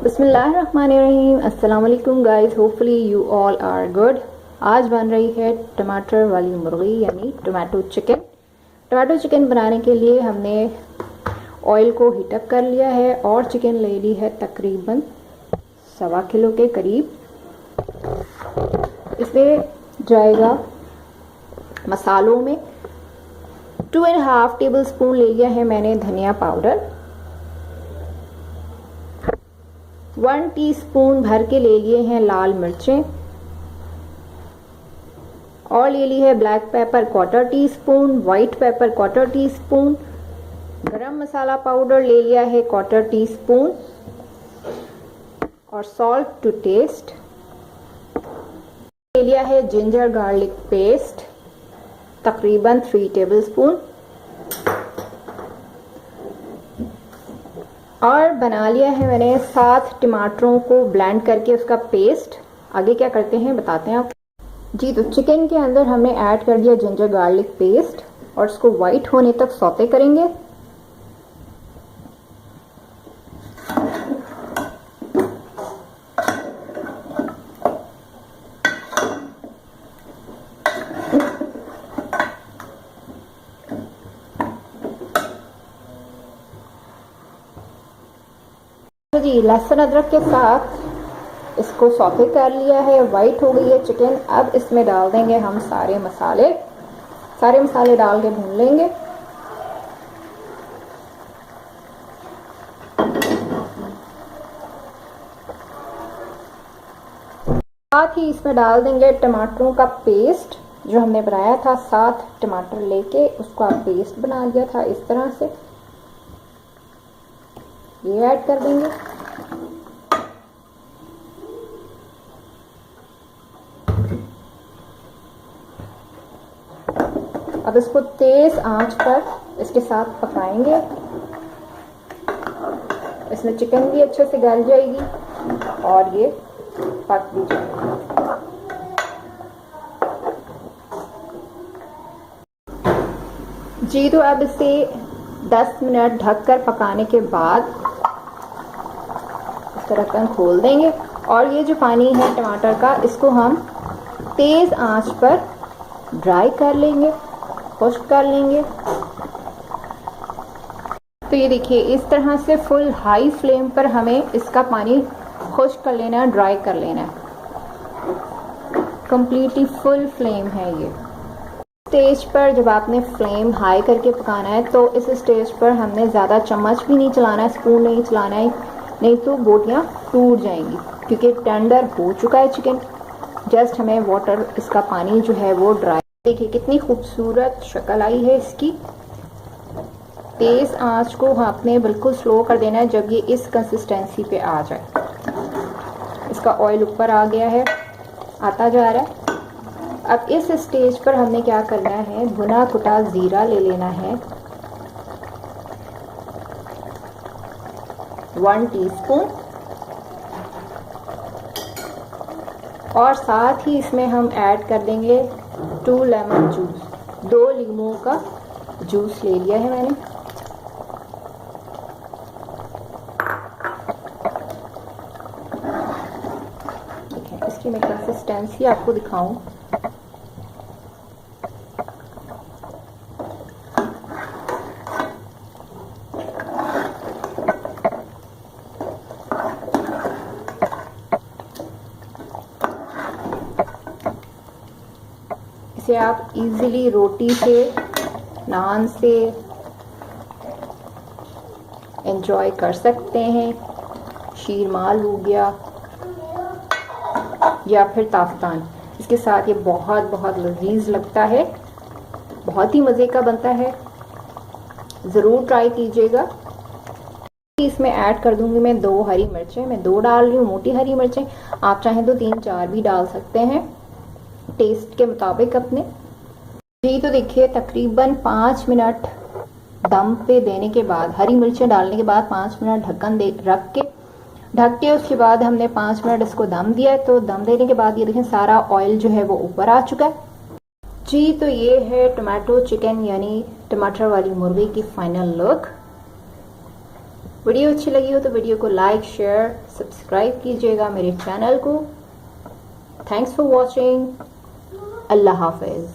बिस्मिल्लाहिर्रहमानिर्रहीम। अस्सलाम वालेकुम guys, hopefully you all are good. आज बन रही है टमाटर वाली मुर्गी यानी टमाटो चिकन। टमाटो चिकन बनाने के लिए हमने ऑयल को हीटअप कर लिया है और चिकन ले ली है तकरीबन 1.25 किलो के करीब। इसमें जाएगा मसालों में 2.5 टेबल स्पून ले लिया है मैंने धनिया पाउडर, 1 टीस्पून भर के ले लिए हैं लाल मिर्चें और ले ली है black pepper 1/4 teaspoon, white paper 1/4 teaspoon, गरम मसाला पाउडर ले लिया है 1/4 टीस्पून और सॉल्ट टू टेस्ट। ले लिया है जिंजर गार्लिक पेस्ट तकरीबन 3 टेबल स्पून और बना लिया है मैंने 7 टमाटरों को ब्लेंड करके उसका पेस्ट। आगे क्या करते हैं बताते हैं आपको जी। तो चिकन के अंदर हमने ऐड कर दिया जिंजर गार्लिक पेस्ट और इसको वाइट होने तक सौते करेंगे। जी लहसुन अदरक के साथ इसको सौते कर लिया है, वाइट हो गई है चिकन। अब इसमें डाल देंगे हम सारे मसाले डाल के भून लेंगे। साथ ही इसमें डाल देंगे टमाटरों का पेस्ट जो हमने बनाया था। 7 टमाटर लेके उसका पेस्ट बना लिया था इस तरह से, ये ऐड कर देंगे। अब इसको तेज आंच पर इसके साथ पकाएंगे। इसमें चिकन भी अच्छे से गल जाएगी और ये पक भी जाएगी। जी तो अब इसे 10 मिनट ढककर पकाने के बाद ढक्कन खोल देंगे और ये जो पानी है टमाटर का इसको हम तेज आंच पर ड्राई कर लेंगे, खुश्क कर लेंगे। तो ये देखिए इस तरह से फुल हाई फ्लेम पर हमें इसका पानी खुश्क कर लेना है, ड्राई कर लेना है। कंप्लीटली फुल फ्लेम है ये। स्टेज पर जब आपने फ्लेम हाई करके पकाना है तो इस स्टेज पर हमने ज़्यादा चम्मच भी नहीं चलाना है, स्पून नहीं चलाना है, नहीं तो बोटियाँ टूट जाएंगी क्योंकि टेंडर हो चुका है चिकन। जस्ट हमें वाटर इसका पानी जो है वो ड्राई। देखिए कितनी खूबसूरत शक्ल आई है इसकी। तेज आंच को आपने बिल्कुल स्लो कर देना है जब ये इस कंसिस्टेंसी पे आ जाए। इसका ऑयल ऊपर आ गया है, आता जा रहा है। अब इस स्टेज पर हमने क्या करना है, भुना कुटा जीरा ले लेना है 1 टीस्पून और साथ ही इसमें हम ऐड कर देंगे 2 लेमन जूस। 2 लीमों का जूस ले लिया है मैंने। देखिए इसकी मैं कंसिस्टेंसी आपको दिखाऊं। इसे आप इजीली रोटी से, नान से एंजॉय कर सकते हैं। शीरमाल हो गया या फिर ताफ्तान, इसके साथ ये बहुत लजीज लगता है, बहुत ही मज़े का बनता है। ज़रूर ट्राई कीजिएगा। इसमें ऐड कर दूंगी मैं 2 हरी मिर्चें। मैं 2 डाल रही हूँ मोटी हरी मिर्चें, आप चाहें तो 3-4 भी डाल सकते हैं टेस्ट के मुताबिक अपने। जी तो देखिए तकरीबन 5 मिनट दम पे देने के बाद, हरी मिर्चें डालने के बाद 5 मिनट ढक्कन ढक के उसके बाद हमने 5 मिनट इसको दम दिया। तो दम देने के बाद ये देखें सारा ऑयल जो है वो ऊपर आ चुका है। जी तो ये है टमाटो चिकन यानी टमाटर वाली मुर्गी की फाइनल लुक। वीडियो अच्छी लगी हो तो वीडियो को लाइक शेयर सब्सक्राइब कीजिएगा मेरे चैनल को। Thanks for watching. अल्लाह हाफिज़।